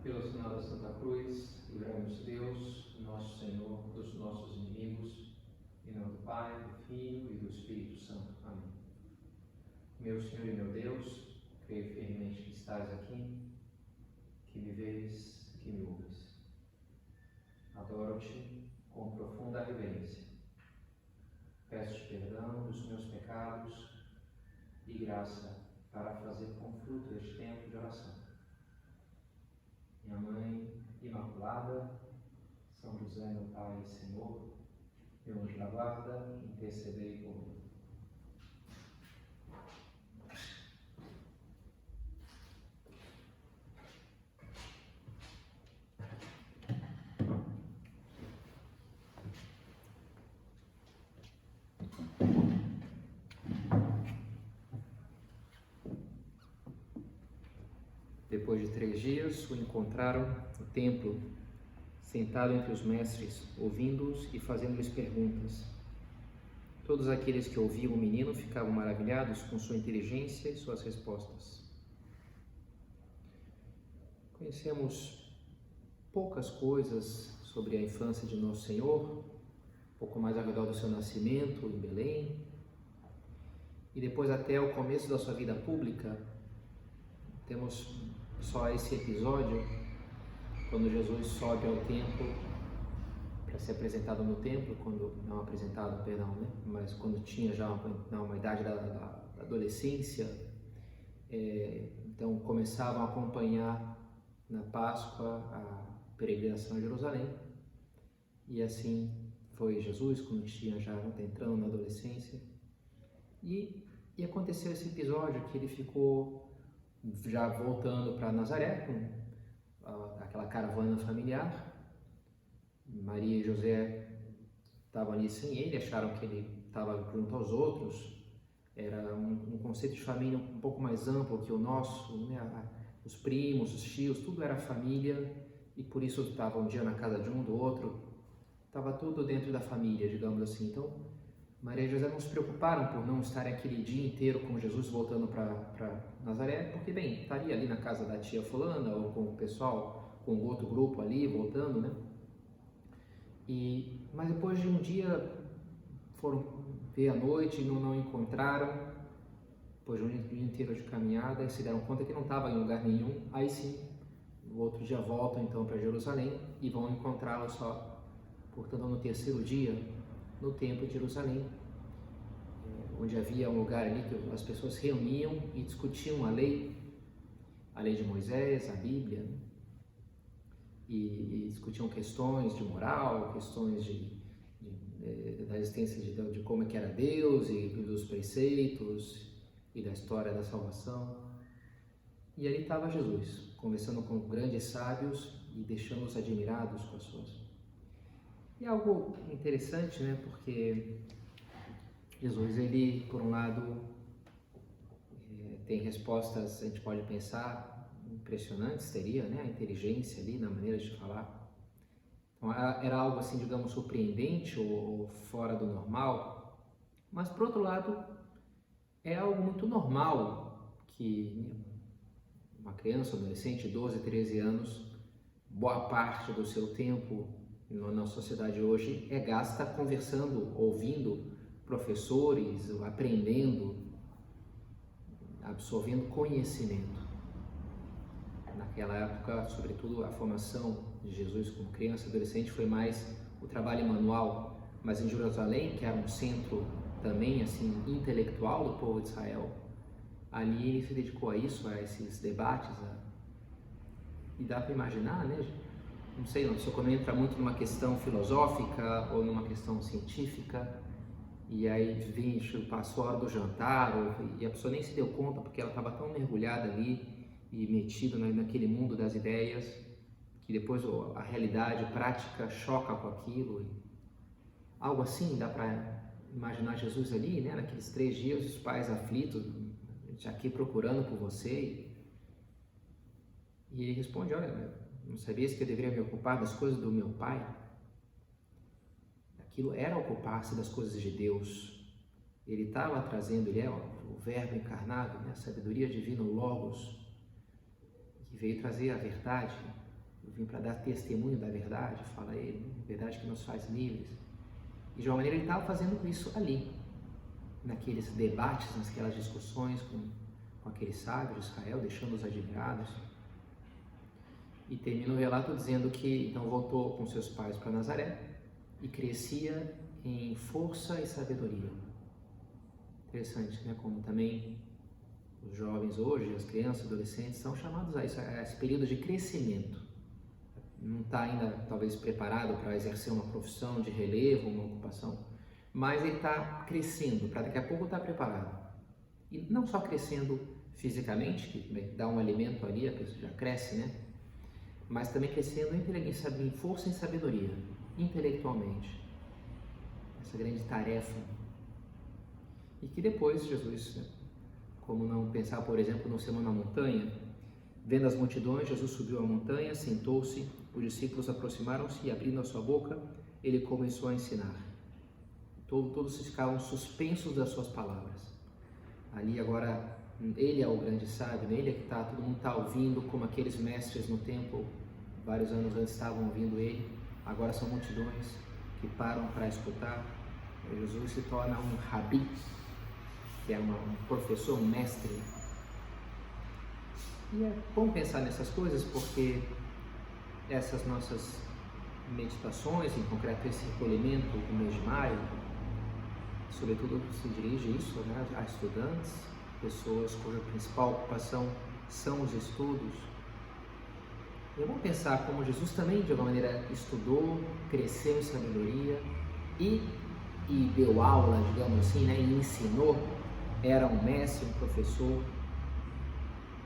Pelo sinal da Santa Cruz, livrai-nos Deus, nosso Senhor, dos nossos inimigos, em nome do Pai, do Filho e do Espírito Santo. Amém. Meu Senhor e meu Deus, creio firmemente que estás aqui, que me vês, que me ouves. Adoro-te com profunda reverência. Peço-te perdão dos meus pecados e graça para fazer com fruto este tempo de oração. Minha Mãe Imaculada, São José, meu Pai e Senhor, meu anjo da guarda, intercedei por mim. Depois de 3 dias, o encontraram no templo, sentado entre os mestres, ouvindo-os e fazendo-lhes perguntas. Todos aqueles que ouviam o menino ficavam maravilhados com sua inteligência e suas respostas. Conhecemos poucas coisas sobre a infância de Nosso Senhor, um pouco mais ao redor do seu nascimento em Belém, e depois até o começo da sua vida pública. Temos só esse episódio, quando Jesus sobe ao templo para ser apresentado no templo, não apresentado, perdão, né? Mas quando tinha já uma idade da adolescência, então começavam a acompanhar na Páscoa a peregrinação a Jerusalém, e assim foi Jesus quando tinha já entrando na adolescência, e aconteceu esse episódio que ele ficou já voltando para Nazaré, com aquela caravana familiar. Maria e José estavam ali sem ele, acharam que ele estava junto aos outros. Era um conceito de família um pouco mais amplo que o nosso, né? Os primos, os tios, tudo era família, e por isso estava um dia na casa de um, do outro. Estava tudo dentro da família, digamos assim. Então, Maria e José não se preocuparam por não estar aquele dia inteiro com Jesus voltando para Nazaré, porque, bem, estaria ali na casa da tia fulana, ou com o pessoal, com o outro grupo ali, voltando, né? Mas depois de um dia, foram ver à noite e não encontraram. Depois de um dia inteiro de caminhada, e se deram conta que não estava em lugar nenhum. Aí sim, no outro dia voltam então para Jerusalém e vão encontrá-lo só, portanto, no 3º dia, no templo de Jerusalém, onde havia um lugar ali que as pessoas se reuniam e discutiam a lei de Moisés, a Bíblia, né? E discutiam questões de moral, questões da existência de como é que era Deus, e dos preceitos e da história da salvação. E ali estava Jesus, conversando com grandes sábios e deixando-os admirados com as suas. E algo interessante, né? Porque Jesus, ele, por um lado, tem respostas, a gente pode pensar, impressionantes, teria, né? A inteligência ali na maneira de falar. Então, era algo assim, digamos, surpreendente ou fora do normal. Mas, por outro lado, é algo muito normal que uma criança, adolescente, 12, 13 anos, boa parte do seu tempo na sociedade hoje é gasta conversando, ouvindo professores, aprendendo, absorvendo conhecimento. Naquela época, sobretudo, a formação de Jesus como criança e adolescente foi mais o trabalho manual, mas em Jerusalém, que era um centro também assim intelectual do povo de Israel, ali ele se dedicou a isso, a esses debates, e dá para imaginar, né? Não sei, não, se eu entra muito numa questão filosófica ou numa questão científica, e aí passou a hora do jantar, e a pessoa nem se deu conta porque ela estava tão mergulhada ali e metida naquele mundo das ideias, que depois a realidade prática choca com aquilo. Algo assim, dá para imaginar Jesus ali, né? Naqueles 3 dias, os pais aflitos, já aqui procurando por você. E ele responde: olha, não sabias que eu deveria me ocupar das coisas do meu pai? Aquilo era ocupar-se das coisas de Deus. Ele estava trazendo, ele é o Verbo encarnado, né? A sabedoria divina, o Logos, que veio trazer a verdade. Eu vim para dar testemunho da verdade, fala ele, verdade que nos faz livres. E de uma maneira ele estava fazendo isso ali, naqueles debates, naquelas discussões com aqueles sábios de Israel, deixando-os admirados. E termina o relato dizendo que então voltou com seus pais para Nazaré e crescia em força e sabedoria. Interessante, né? Como também os jovens hoje, as crianças, adolescentes, são chamados a isso, a esse período de crescimento. Não está ainda, talvez, preparado para exercer uma profissão de relevo, uma ocupação, mas ele está crescendo, para daqui a pouco estar preparado. E não só crescendo fisicamente, que dá um alimento ali, a pessoa já cresce, né? Mas também crescendo em força e em sabedoria, intelectualmente. Essa grande tarefa. E que depois Jesus, né, como não pensar, por exemplo, no Sermão na Montanha, vendo as multidões, Jesus subiu a montanha, sentou-se, os discípulos aproximaram-se e, abrindo a sua boca, ele começou a ensinar. Todos ficavam suspensos das suas palavras. Ali agora, ele é o grande sábio, ele é que todo mundo está ouvindo, como aqueles mestres no templo, vários anos antes estavam ouvindo ele, agora são multidões que param para escutar. Jesus se torna um rabi, que é um professor, um mestre. E é bom pensar nessas coisas porque essas nossas meditações, em concreto esse recolhimento do mês de maio, sobretudo se dirige isso, né, a estudantes, pessoas cuja principal ocupação são os estudos. E é bom pensar como Jesus também, de alguma maneira, estudou, cresceu em sabedoria e deu aula, digamos assim, né, e ensinou, era um mestre, um professor.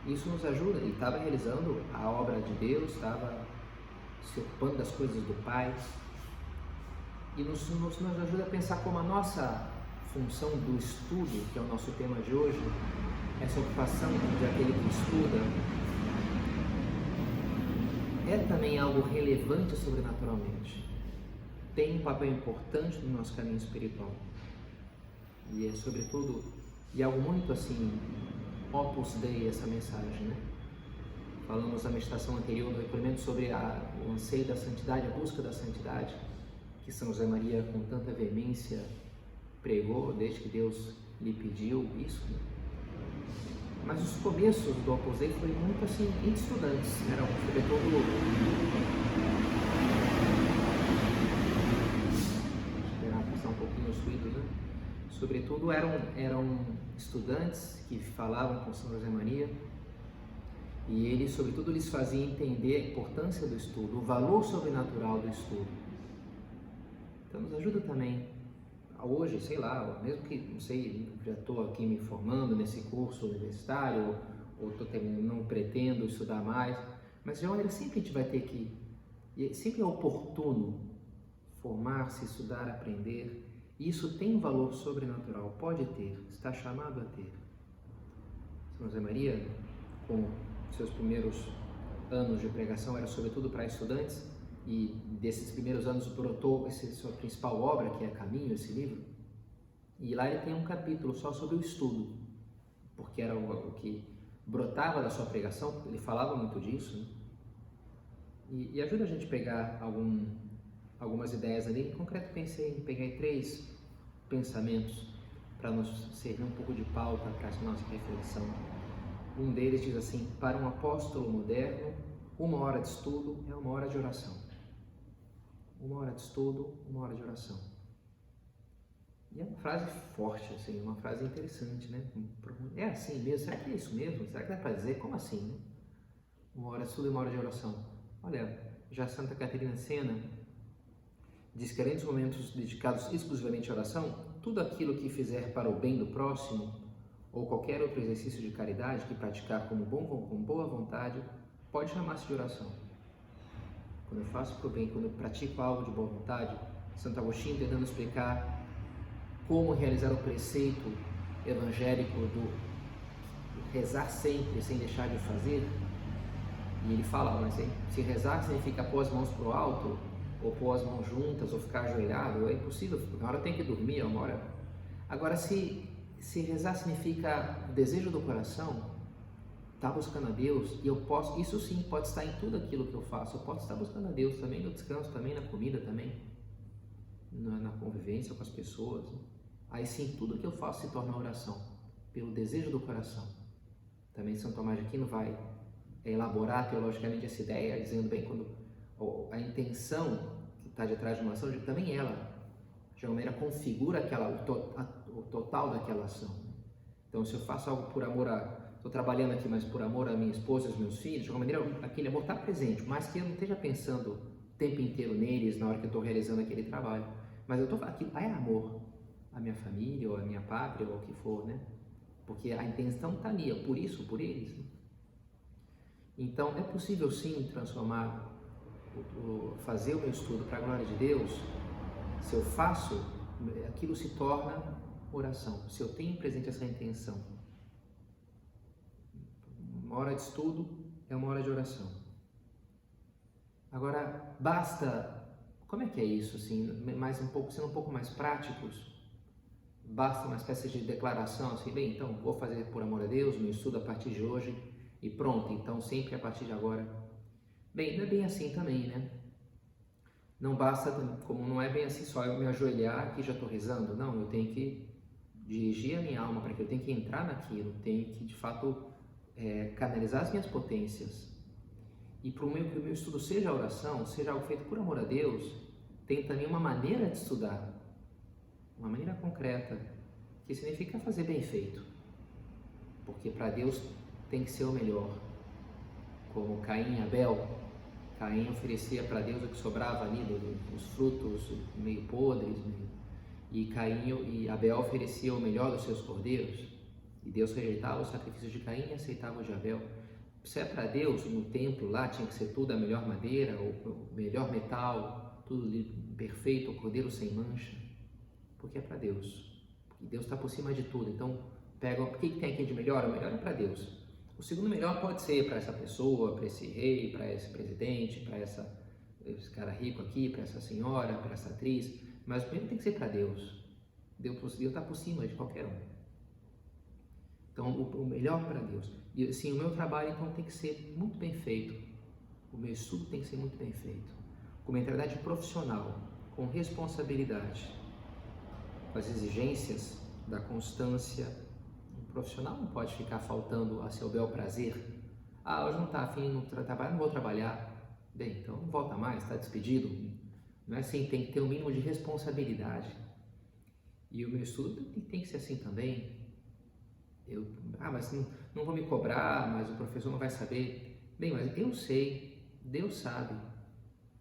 Isso nos ajuda, ele estava realizando a obra de Deus, estava se ocupando das coisas do Pai, e nos ajuda a pensar como a nossa função do estudo, que é o nosso tema de hoje, essa ocupação de aquele que estuda, é também algo relevante sobrenaturalmente, tem um papel importante no nosso caminho espiritual, e é sobretudo, e algo muito assim, Opus Dei, essa mensagem, né? Falamos na meditação anterior do recolhimento sobre o anseio da santidade, a busca da santidade, que São José Maria com tanta veemência pregou desde que Deus lhe pediu isso, né? Mas os começos do Opus Dei foi muito assim, entre estudantes, eram sobretudo, esperar passar um pouquinho os ruídos, né? Sobretudo eram estudantes que falavam com São José Maria, e ele, sobretudo, lhes fazia entender a importância do estudo, o valor sobrenatural do estudo. Então nos ajuda também, hoje, sei lá, mesmo que, não sei, já estou aqui me formando nesse curso universitário, ou estou terminando, não pretendo estudar mais, mas de uma maneira sempre a gente vai ter que, e sempre é oportuno formar-se, estudar, aprender. E isso tem um valor sobrenatural, pode ter, está chamado a ter. São José Maria, com seus primeiros anos de pregação, era sobretudo para estudantes, e desses primeiros anos brotou essa sua principal obra, que é Caminho, esse livro, e lá ele tem um capítulo só sobre o estudo, porque era o que brotava da sua pregação, ele falava muito disso, né? E ajuda a gente a pegar algumas ideias ali. Em concreto, pensei em pegar 3 pensamentos para nos servir um pouco de pauta para a nossa reflexão. Um deles diz assim: para um apóstolo moderno, 1 hora de estudo é 1 hora de oração. 1 hora de estudo, 1 hora de oração. E é uma frase forte, assim, uma frase interessante, né? É assim mesmo? Será que é isso mesmo? Será que dá para dizer? Como assim, né? 1 hora de estudo e 1 hora de oração. Olha, já Santa Catarina Sena diz que além dos momentos dedicados exclusivamente à oração, tudo aquilo que fizer para o bem do próximo, ou qualquer outro exercício de caridade que praticar com boa vontade, pode chamar-se de oração. Quando eu faço para o bem, quando eu pratico algo de boa vontade, Santo Agostinho tentando explicar como realizar o preceito evangélico do rezar sempre, sem deixar de fazer, e ele fala, mas se rezar significa pôr as mãos para o alto, ou pôr as mãos juntas, ou ficar ajoelhado, é impossível, uma hora tem que dormir, uma hora. Agora, se rezar significa o desejo do coração, estar buscando a Deus, e eu posso, isso sim pode estar em tudo aquilo que eu faço, eu posso estar buscando a Deus também no descanso, também na comida, também na convivência com as pessoas. Aí sim, tudo que eu faço se torna oração, pelo desejo do coração. Também São Tomás de Aquino vai elaborar teologicamente essa ideia, dizendo bem, quando a intenção que está de trás de uma ação, também ela, de alguma maneira, configura o total daquela ação. Então, se eu faço algo por amor estou trabalhando aqui, mas por amor à minha esposa e aos meus filhos, de alguma maneira, aquele amor está presente, mas que eu não esteja pensando o tempo inteiro neles na hora que eu estou realizando aquele trabalho. Mas eu estou aquilo é amor à minha família, ou à minha pátria, ou ao que for, né? Porque a intenção está ali, é por isso, por eles. Né? Então, é possível sim transformar, fazer o meu estudo para a glória de Deus. Se eu faço, aquilo se torna oração. Se eu tenho presente essa intenção, uma hora de estudo é uma hora de oração. Agora, como é que é isso, assim, sendo um pouco mais práticos? Basta uma espécie de declaração, assim, bem, então vou fazer por amor a Deus, meu estudo a partir de hoje e pronto, então sempre a partir de agora. Bem, não é bem assim também, né? Não basta, como não é bem assim só eu me ajoelhar aqui já estou rezando, não, eu tenho que dirigir a minha alma para que eu tenho que entrar naquilo, tenho que de fato canalizar as minhas potências. E para que o meu estudo seja oração, seja algo feito por amor a Deus, tem também uma maneira de estudar, uma maneira concreta, que significa fazer bem feito, porque para Deus tem que ser o melhor. Como Caim e Abel, Caim oferecia para Deus o que sobrava ali, os frutos meio podres, e Abel oferecia o melhor dos seus cordeiros, e Deus rejeitava os sacrifícios de Caim e aceitava os de Abel. Se é para Deus, no templo lá tinha que ser tudo a melhor madeira, o melhor metal, tudo perfeito, o cordeiro sem mancha, porque é para Deus, e Deus está por cima de tudo. Então, o que tem aqui de melhor? O melhor é para Deus. O segundo melhor pode ser para essa pessoa, para esse rei, para esse presidente, para esse cara rico aqui, para essa senhora, para essa atriz, mas o primeiro tem que ser para Deus. Deus está por cima de qualquer um. Então, o melhor para Deus. E assim, o meu trabalho então tem que ser muito bem feito. O meu estudo tem que ser muito bem feito. Com mentalidade profissional, com responsabilidade, com as exigências da constância. O profissional não pode ficar faltando a seu bel prazer. Hoje não está afim de trabalhar, não vou trabalhar. Bem, então não volta mais, está despedido. Não é assim, tem que ter um mínimo de responsabilidade. E o meu estudo tem que ser assim também. Mas não vou me cobrar, mas o professor não vai saber. Bem, mas eu sei, Deus sabe.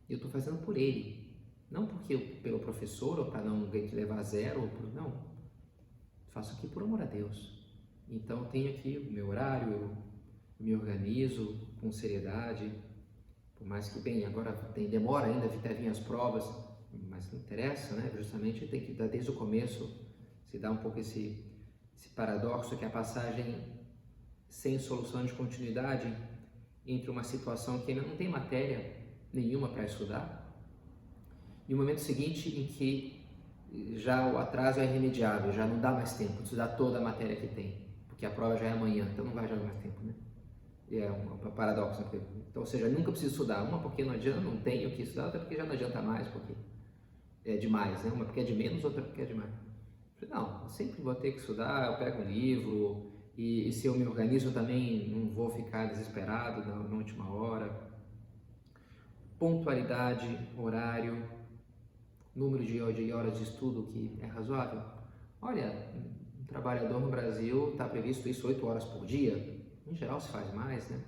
Eu estou fazendo por Ele. Não pelo professor, ou para não levar zero, não. Faço aqui por amor a Deus. Então, tenho aqui o meu horário, eu me organizo com seriedade, por mais que, bem, agora demora ainda até vir as provas, mas não interessa, né? Justamente tem que dar desde o começo, se dá um pouco esse paradoxo que é a passagem sem solução de continuidade entre uma situação que ainda não tem matéria nenhuma para estudar e o momento seguinte em que já o atraso é irremediável, já não dá mais tempo de estudar toda a matéria que tem, porque a prova já é amanhã, então não vai já mais tempo, né? É um paradoxo. Então, ou seja, nunca preciso estudar, uma porque não adianta, não tenho que estudar, outra porque já não adianta mais, porque é demais, né? Uma porque é de menos, outra porque é demais. Não, eu sempre vou ter que estudar, eu pego um livro, e se eu me organizo também não vou ficar desesperado na última hora. Pontualidade, horário, número de horas de estudo que é razoável. Olha, um trabalhador no Brasil está previsto isso 8 horas por dia, em geral se faz mais, né?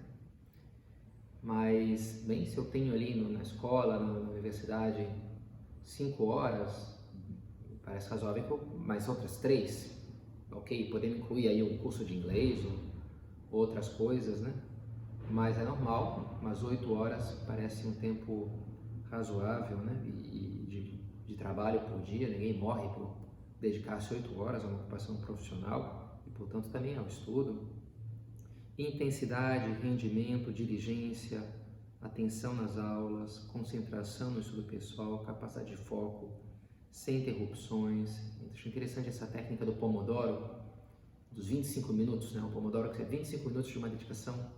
Mas, bem, se eu tenho ali na escola, na universidade, 5 horas, parece razoável, mas outras 3, ok, podemos incluir aí um curso de inglês ou outras coisas, né? Mas é normal, umas 8 horas parece um tempo razoável, né? E de trabalho por dia, ninguém morre por dedicar-se 8 horas a uma ocupação profissional e, portanto, também ao estudo. Intensidade, rendimento, diligência, atenção nas aulas, concentração no estudo pessoal, capacidade de foco, sem interrupções. Acho interessante essa técnica do Pomodoro, dos 25 minutos, né? O Pomodoro que é 25 minutos de uma dedicação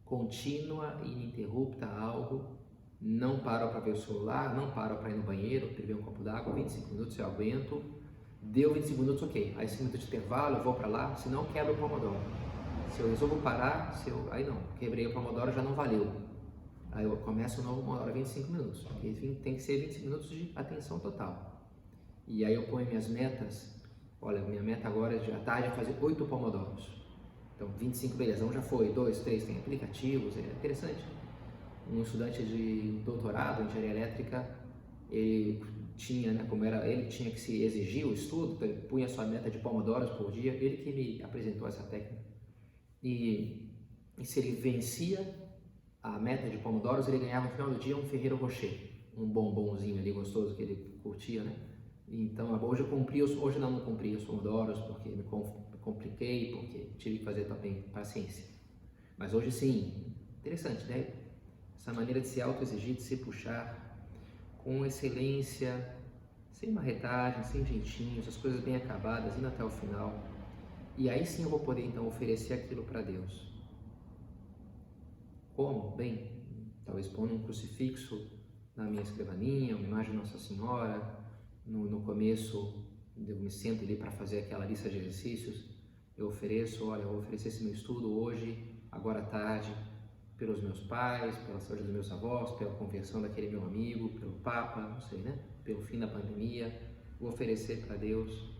contínua e ininterrupta a algo. Não paro para ver o celular, não paro para ir no banheiro, beber um copo d'água, 25 minutos eu aguento. Deu 25 minutos, ok. Aí 5 minutos de intervalo, eu vou para lá, senão eu quebro o Pomodoro. Se eu resolvo parar, aí não, quebrei o Pomodoro, já não valeu. Aí eu começo um novo Pomodoro, 25 minutos. Porque tem que ser 25 minutos de atenção total. E aí eu ponho minhas metas. Olha, minha meta agora de à tarde é fazer 8 Pomodoros. Então 25, beleza, um já foi, 2, 3, tem aplicativos, é interessante. Um estudante de doutorado em engenharia elétrica, ele tinha, né, ele tinha que se exigir o estudo, então ele punha sua meta de Pomodoros por dia, ele que me apresentou essa técnica. E se ele vencia a meta de Pomodoros, ele ganhava no final do dia um Ferrero Rocher, um bombonzinho ali gostoso que ele curtia, né? Então, hoje eu cumpri, hoje não cumpri os Pomodoros porque me compliquei, porque tive que fazer também paciência. Mas hoje sim, interessante, né? Essa maneira de se auto-exigir, de se puxar com excelência, sem marretagem, sem jeitinhos, as coisas bem acabadas, indo até o final. E aí sim eu vou poder então oferecer aquilo para Deus. Como? Bem, talvez pondo um crucifixo na minha escrivaninha, uma imagem de Nossa Senhora. No começo, eu me sento ali para fazer aquela lista de exercícios. Eu ofereço, olha, eu vou oferecer esse meu estudo hoje, agora à tarde, pelos meus pais, pela saúde dos meus avós, pela conversão daquele meu amigo, pelo Papa, não sei, né? Pelo fim da pandemia. Vou oferecer para Deus.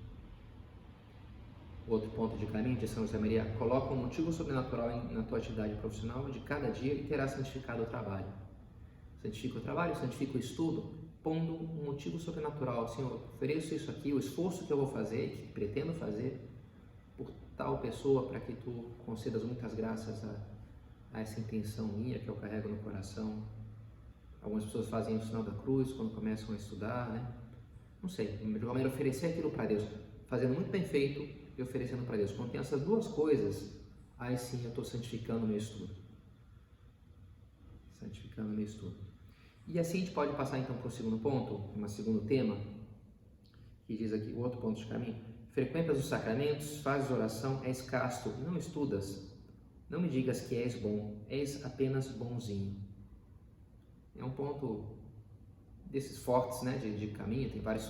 Outro ponto de caminho de São José Maria: coloca um motivo sobrenatural na tua atividade profissional de cada dia e terá santificado o trabalho. Santifica o trabalho, santifica o estudo, pondo um motivo sobrenatural. Senhor, ofereço isso aqui, o esforço que eu vou fazer, que pretendo fazer por tal pessoa, para que tu concedas muitas graças a essa intenção minha que eu carrego no coração. Algumas pessoas fazem o sinal da cruz quando começam a estudar, né? Não sei, de uma maneira oferecer aquilo para Deus, fazendo muito bem feito e oferecendo para Deus. Quando tem essas duas coisas, aí sim eu estou santificando o meu estudo. Santificando o meu estudo. E assim a gente pode passar então para o segundo ponto, um segundo tema, que diz aqui, o outro ponto de caminho: frequentas os sacramentos, fazes oração, és casto, não estudas. Não me digas que és bom, és apenas bonzinho. É um ponto desses fortes, né, de caminho, tem vários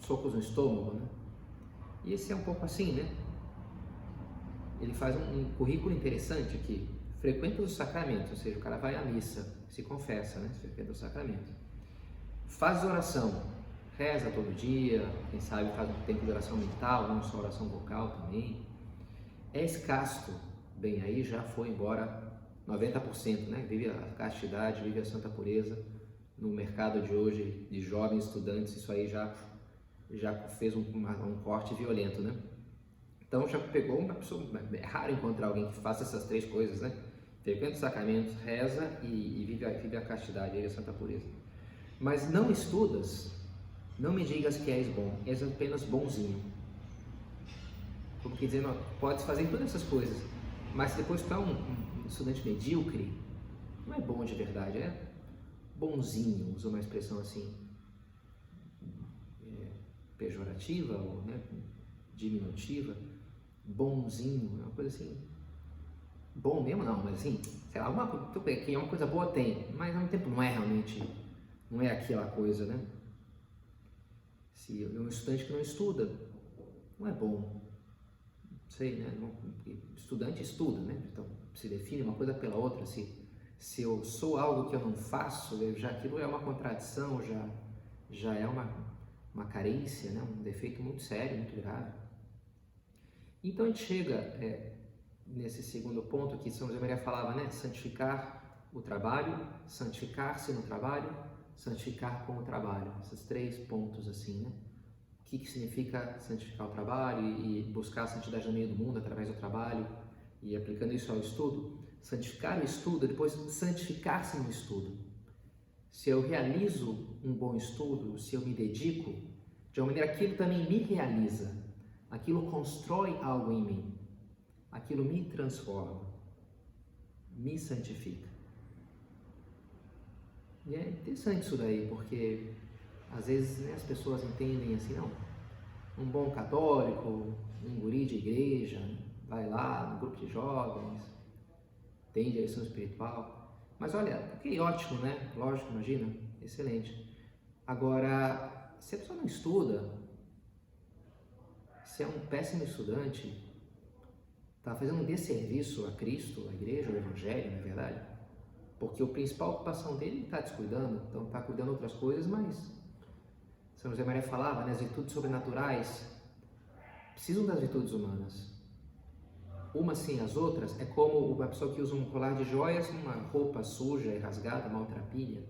socos no estômago, né? E esse é um pouco assim, né? Ele faz um currículo interessante aqui. Frequenta os sacramentos, ou seja, o cara vai à missa, se confessa, né? Frequenta o sacramento. Faz oração, reza todo dia, quem sabe faz um tempo de oração mental, não só oração vocal também. És casto, bem, aí já foi embora 90%, né? Vive a castidade, vive a santa pureza. No mercado de hoje, de jovens estudantes, isso aí já fez um corte violento, né? Então já pegou uma pessoa, é raro encontrar alguém que faça essas três coisas, né? Frequenta os sacramentos, reza e vive a castidade, vive a santa pureza. Mas não estudas, não me digas que és bom, és apenas bonzinho. Como que dizendo, podes fazer todas essas coisas, mas depois tu é um estudante medíocre, não é bom de verdade, é bonzinho, usa uma expressão assim, pejorativa ou, né, diminutiva. Bonzinho, é uma coisa assim, bom mesmo não, mas assim, sei lá, quem é uma coisa boa tem, mas ao mesmo tempo não é realmente, não é aquela coisa, né? Se é um estudante que não estuda, não é bom, não sei, né? Estudante estuda, né? Então se define uma coisa pela outra. Se eu sou algo que eu não faço, aquilo é uma contradição, já é uma carência, né? Um defeito muito sério, muito grave. Então a gente chega nesse segundo ponto que São José Maria falava, né? Santificar o trabalho, santificar-se no trabalho, santificar com o trabalho. Esses três pontos assim, né? O que significa santificar o trabalho e buscar a santidade no meio do mundo através do trabalho e aplicando isso ao estudo? Santificar o estudo, depois santificar-se no estudo. Se eu realizo um bom estudo, se eu me dedico, de uma maneira aquilo também me realiza. Aquilo constrói algo em mim, aquilo me transforma, me santifica. E é interessante isso daí, porque às vezes, né, as pessoas entendem assim, não, um bom católico, um guri de igreja, vai lá no grupo de jovens, tem direção espiritual. Mas olha, ok, ótimo, né? Lógico, imagina, excelente. Agora, se a pessoa não estuda, se é um péssimo estudante, está fazendo um desserviço a Cristo, a igreja, o evangelho, na verdade, porque a principal ocupação dele está descuidando, então está cuidando de outras coisas, mas São José Maria falava, né, as virtudes sobrenaturais precisam das virtudes humanas. Umas sem as outras é como uma pessoa que usa um colar de joias numa roupa suja e rasgada, maltrapilha.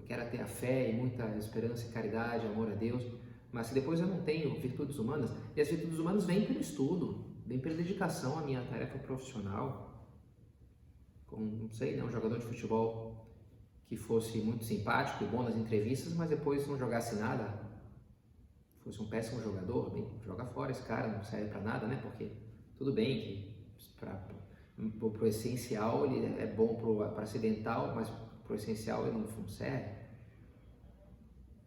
Quero ter a fé e muita esperança e caridade, amor a Deus, mas se depois eu não tenho virtudes humanas, e as virtudes humanas vêm pelo estudo, vêm pela dedicação à minha tarefa profissional, como, não sei, né, um jogador de futebol que fosse muito simpático e bom nas entrevistas, mas depois não jogasse nada, fosse um péssimo jogador, bem, joga fora esse cara, não serve para nada, né? Porque tudo bem que para o essencial ele é bom para acidental, mas para o essencial ele não serve.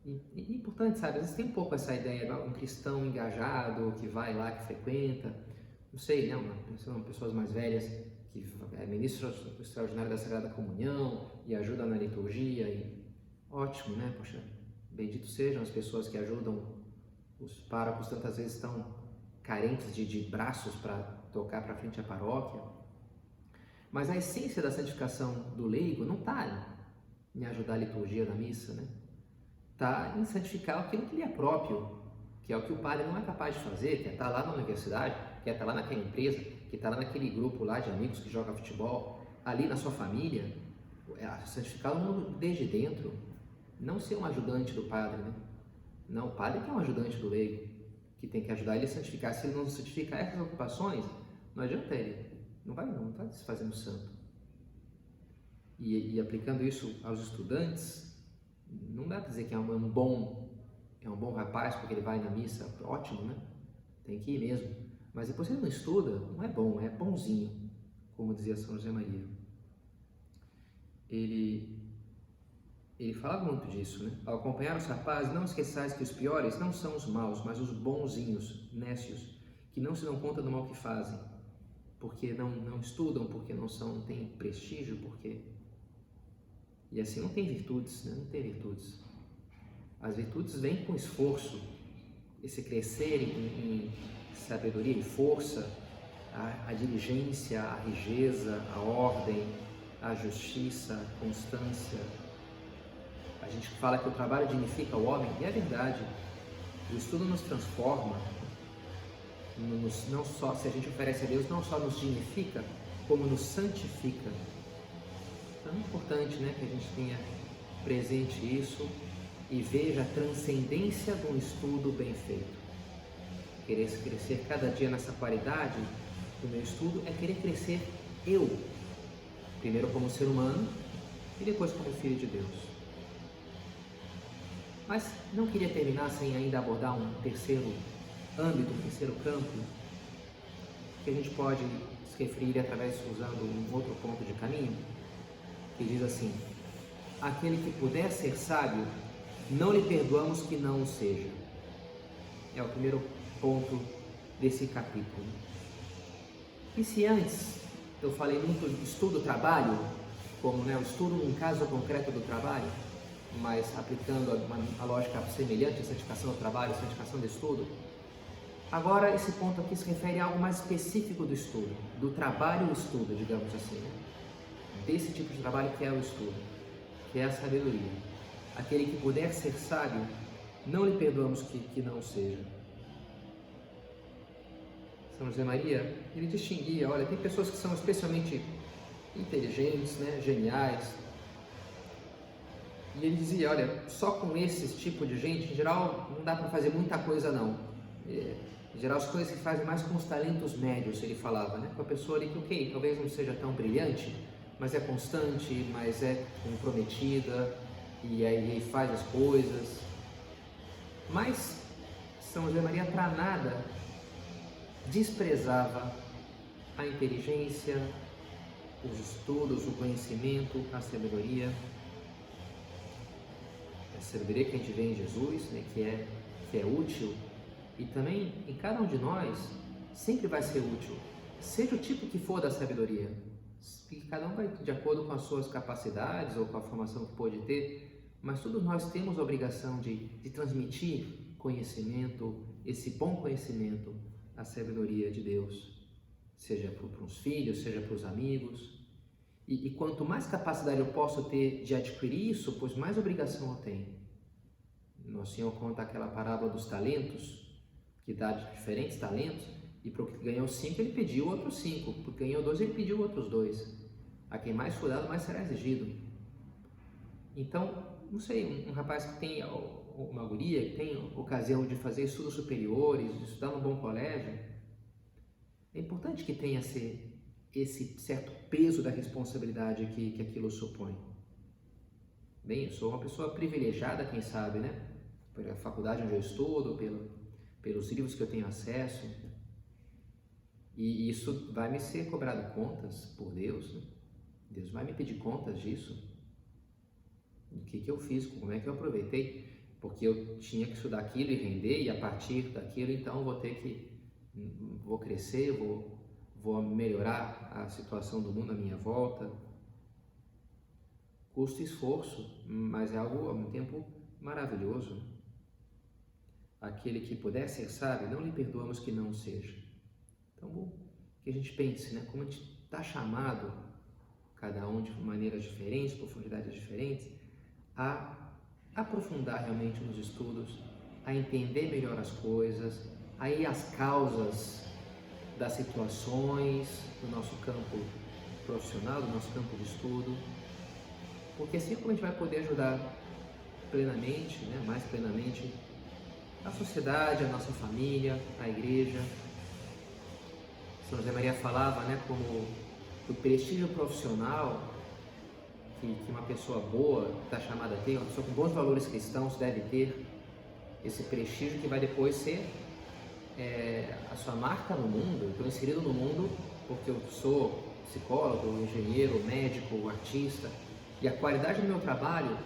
E importante, sabe? Às vezes tem um pouco essa ideia de um cristão engajado que vai lá, que frequenta, não sei, né? Pessoas mais velhas que é ministro extraordinário da Sagrada Comunhão e ajuda na liturgia, e ótimo, né? Poxa, bendito sejam as pessoas que ajudam. Os párocos tantas vezes estão carentes de braços para tocar para frente a paróquia, mas a essência da santificação do leigo não está em ajudar a liturgia da missa, né? Está em santificar aquilo que lhe é próprio, que é o que o padre não é capaz de fazer, que é estar lá na universidade, que é estar lá naquela empresa, que está lá naquele grupo lá de amigos que joga futebol, ali na sua família, santificar o mundo desde dentro, não ser um ajudante do padre, né? Não, o padre que é um ajudante do leigo, que tem que ajudar ele a santificar. Se ele não santificar essas ocupações, não adianta ele, não vai se fazendo santo. E aplicando isso aos estudantes, não dá para dizer que é um bom rapaz porque ele vai na missa, ótimo, né? Tem que ir mesmo. Mas depois ele não estuda, não é bom, é bonzinho, como dizia São José Maria. Ele falava muito disso, né? Ao acompanhar os rapazes, não esqueçais que os piores não são os maus, mas os bonzinhos, nécios, que não se dão conta do mal que fazem, porque não estudam, porque não têm prestígio, porque... E assim não tem virtudes, né? Não tem virtudes. As virtudes vêm com esforço, esse crescer em sabedoria e força, a diligência, a rigidez, a ordem, a justiça, a constância. A gente fala que o trabalho dignifica o homem, e é verdade. O estudo nos transforma, não só, se a gente oferece a Deus, não só nos dignifica, como nos santifica. Então é importante, né, que a gente tenha presente isso e veja a transcendência de um estudo bem feito. Querer crescer cada dia nessa qualidade do meu estudo é querer crescer eu, primeiro como ser humano e depois como filho de Deus. Mas não queria terminar sem ainda abordar um terceiro âmbito, um terceiro campo, que a gente pode se referir usando um outro ponto de caminho, que diz assim: aquele que puder ser sábio, não lhe perdoamos que não o seja. É o primeiro ponto desse capítulo. E se antes eu falei muito de estudo-trabalho, como o estudo num caso concreto do trabalho, mas aplicando a lógica semelhante, a santificação do trabalho, a santificação do estudo, agora esse ponto aqui se refere a algo mais específico do estudo, do trabalho e estudo, digamos assim, né? Desse tipo de trabalho que é o estudo, que é a sabedoria. Aquele que puder ser sábio, não lhe perdoamos que não seja. São José Maria, ele distinguia, olha, tem pessoas que são especialmente inteligentes, né, geniais, e ele dizia, olha, só com esse tipo de gente, em geral, não dá para fazer muita coisa não. Em geral, as coisas se fazem mais com os talentos médios, ele falava, né, com a pessoa ali que, ok, talvez não seja tão brilhante, mas é constante, mas é comprometida, e aí faz as coisas. Mas São José Maria para nada desprezava a inteligência, os estudos, o conhecimento, a sabedoria. A sabedoria que a gente vê em Jesus, né, que é útil, e também em cada um de nós, sempre vai ser útil, seja o tipo que for da sabedoria, que cada um vai de acordo com as suas capacidades ou com a formação que pode ter, mas todos nós temos a obrigação de transmitir conhecimento, esse bom conhecimento, a sabedoria de Deus, seja para os filhos, seja para os amigos. E quanto mais capacidade eu posso ter de adquirir isso, pois mais obrigação eu tenho. Nosso Senhor conta aquela parábola dos talentos, que dá diferentes talentos, e para o que ganhou 5 ele pediu outros 5, para o que ganhou 2 ele pediu outros 2. A quem mais for dado, mais será exigido. Então, não sei, um rapaz que tem, uma guria que tem ocasião de fazer estudos superiores, de estudar num bom colégio, é importante que tenha esse certo peso da responsabilidade que aquilo supõe. Bem, eu sou uma pessoa privilegiada, quem sabe, né? Pela faculdade onde eu estudo, pelos livros que eu tenho acesso. E isso vai me ser cobrado contas por Deus, né? Deus vai me pedir contas disso. O que eu fiz, como é que eu aproveitei, porque eu tinha que estudar aquilo e render, e a partir daquilo, então, vou crescer, vou melhorar a situação do mundo à minha volta. Custo e esforço, mas é algo ao mesmo tempo maravilhoso. Aquele que puder ser sábio, não lhe perdoamos que não seja. Então, que a gente pense, né, como a gente está chamado, cada um de maneiras diferentes, profundidades diferentes, a aprofundar realmente nos estudos, a entender melhor as coisas, a ir às causas das situações do nosso campo profissional, do nosso campo de estudo, porque assim como a gente vai poder ajudar plenamente, né, mais plenamente, a sociedade, a nossa família, a igreja. São José Maria falava, né, como o prestígio profissional que uma pessoa boa está chamada a ter, uma pessoa com bons valores cristãos deve ter, esse prestígio que vai depois ser a sua marca no mundo. Estou inserido no mundo porque eu sou psicólogo, engenheiro, médico, artista, e a qualidade do meu trabalho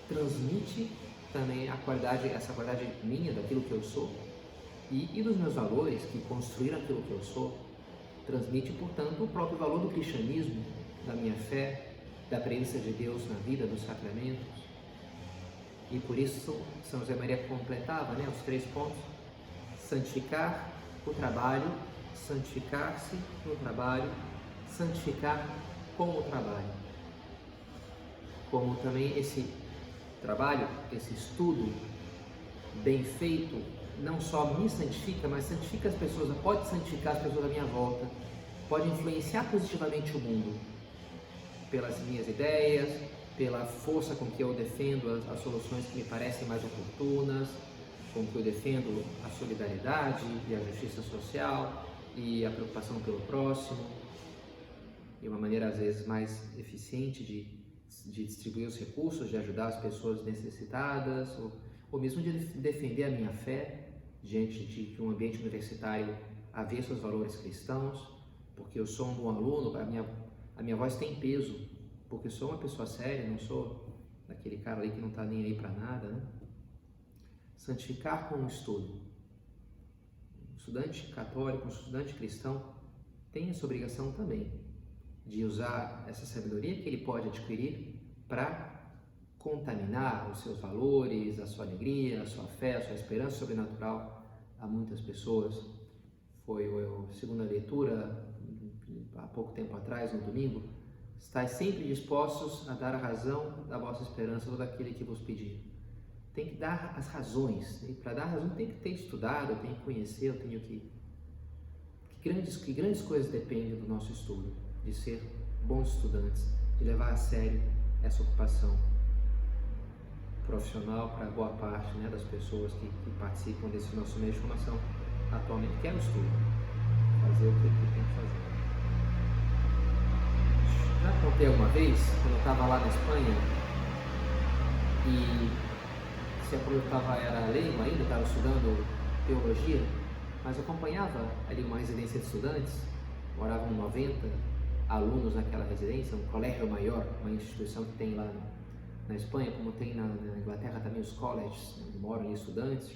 transmite também essa qualidade minha, daquilo que eu sou, e dos meus valores que construíram aquilo que eu sou, transmite, portanto, o próprio valor do cristianismo, da minha fé, da presença de Deus na vida, dos sacramentos. E por isso São José Maria completava, né, os 3 pontos: santificar o trabalho, santificar-se no trabalho, santificar com o trabalho. Como também esse trabalho, esse estudo bem feito, não só me santifica, mas santifica as pessoas, pode santificar as pessoas à minha volta, pode influenciar positivamente o mundo, pelas minhas ideias, pela força com que eu defendo as soluções que me parecem mais oportunas, com que eu defendo a solidariedade e a justiça social e a preocupação pelo próximo, e uma maneira às vezes mais eficiente de distribuir os recursos, de ajudar as pessoas necessitadas, ou mesmo de defender a minha fé diante de um ambiente universitário avesso aos valores cristãos, porque eu sou um bom aluno, a minha voz tem peso, porque eu sou uma pessoa séria, não sou aquele cara ali que não está nem aí para nada, né? Santificar com o estudo. O estudante católico, o estudante cristão tem essa obrigação também de usar essa sabedoria que ele pode adquirir para contaminar os seus valores, a sua alegria, a sua fé, a sua esperança sobrenatural a muitas pessoas. Foi a segunda leitura há pouco tempo atrás, no domingo. Estais sempre dispostos a dar a razão da vossa esperança a todo aquele que vos pedir. Tem que dar as razões, e para dar a razão tem que ter estudado, eu tenho que conhecer, eu tenho que grandes coisas dependem do nosso estudo, de ser bons estudantes, de levar a sério essa ocupação profissional para boa parte, né, das pessoas que participam desse nosso meio de formação atualmente, que é o estudo, fazer o que tem que fazer. Já contei alguma vez, quando eu estava lá na Espanha, e era leigo ainda, estava estudando teologia, mas eu acompanhava ali uma residência de estudantes, moravam 90 alunos naquela residência, um colégio maior, uma instituição que tem lá na Espanha, como tem na Inglaterra também os colleges, onde moram ali estudantes.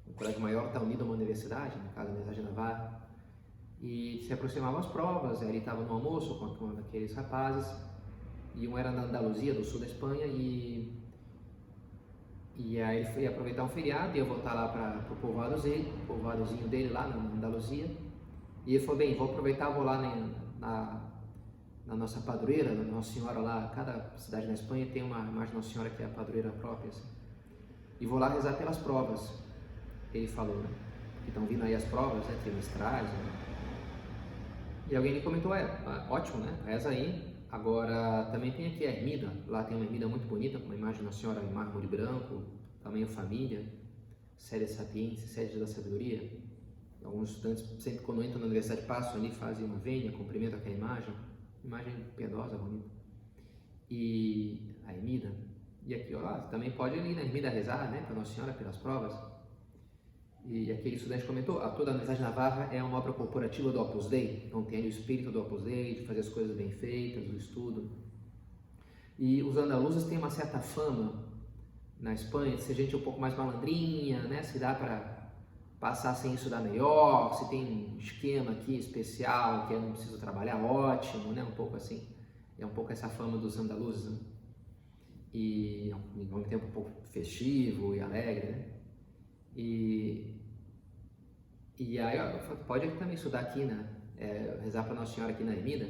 O colégio maior está unido a uma universidade, no caso a Universidade de Navarra, E se aproximavam as provas, ele estava no almoço com um daqueles rapazes, e um era na Andaluzia, do sul da Espanha, e aí ele foi aproveitar um feriado, ia voltar lá para o povoadozinho dele lá na Andaluzia, e ele falou, bem, vou aproveitar, vou lá na nossa padroeira, na Nossa Senhora lá, cada cidade na Espanha tem uma imagem de Nossa Senhora que é a padroeira própria, assim, e vou lá rezar pelas provas, ele falou, né? Que estão vindo aí as provas, né, trimestrais, né? E alguém lhe comentou, ótimo, né, reza aí. Agora também tem aqui a ermida, lá tem uma ermida muito bonita, com uma imagem de Nossa Senhora em mármore branco, tamanho família, sede sapiência, sede da sabedoria. Alguns estudantes sempre quando entram na universidade passam ali, fazem uma vênia, cumprimentam aquela imagem piedosa, bonita. E a ermida, e aqui, ó, também pode ir ali na ermida rezar, né, para Nossa Senhora pelas provas. E aquele estudante comentou, toda a Universidade de Navarra é uma obra corporativa do Opus Dei, então tem ali o espírito do Opus Dei, de fazer as coisas bem feitas, do estudo. E os andaluzes têm uma certa fama na Espanha de ser gente um pouco mais malandrinha, né? Se dá para passar sem estudar melhor, se tem um esquema aqui especial que eu não preciso trabalhar, ótimo, né? Um pouco assim, é um pouco essa fama dos andaluzes, né? E ao mesmo tempo um pouco festivo e alegre, né? E aí, ó, pode também estudar aqui, né? Rezar para Nossa Senhora aqui na ermida.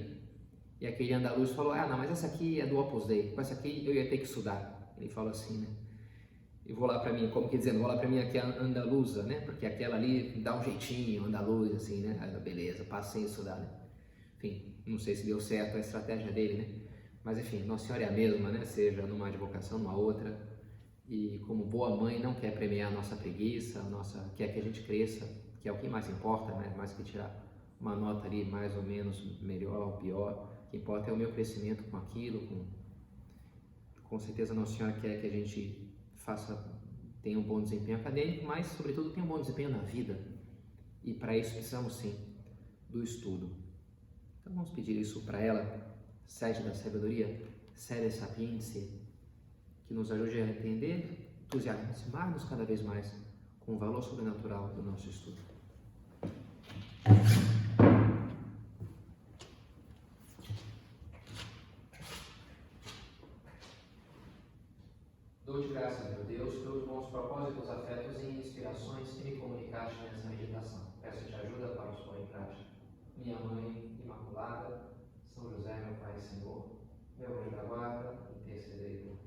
E aquele andaluz falou, não, mas essa aqui é do Opus Dei, com essa aqui eu ia ter que estudar. Ele falou assim, né? E vou lá para mim, como que dizendo, vou lá para mim aqui a andaluza, né? Porque aquela ali dá um jeitinho, andaluz, assim, né? Aí, beleza, passei a estudar, né? Enfim, não sei se deu certo a estratégia dele, né? Mas enfim, Nossa Senhora é a mesma, né? Seja numa advocação, numa outra. E como boa mãe não quer premiar a nossa preguiça, quer que a gente cresça, que é o que mais importa, né? Mais que tirar uma nota ali mais ou menos melhor ou pior, o que importa é o meu crescimento com aquilo, com certeza Nossa Senhora quer que a gente tenha um bom desempenho acadêmico, mas sobretudo tenha um bom desempenho na vida, e para isso precisamos sim do estudo. Então vamos pedir isso para ela, sede da sabedoria, sede sapiência, que nos ajude a entender, entusiasmar-nos cada vez mais com o valor sobrenatural do nosso estudo. Dou-te graças, meu Deus, pelos bons propósitos, afetos e inspirações que me comunicaste nessa meditação. Peço-te ajuda para os pôr em prática. Minha Mãe Imaculada, São José, meu Pai e Senhor, meu anjo da guarda, intercedei por mim.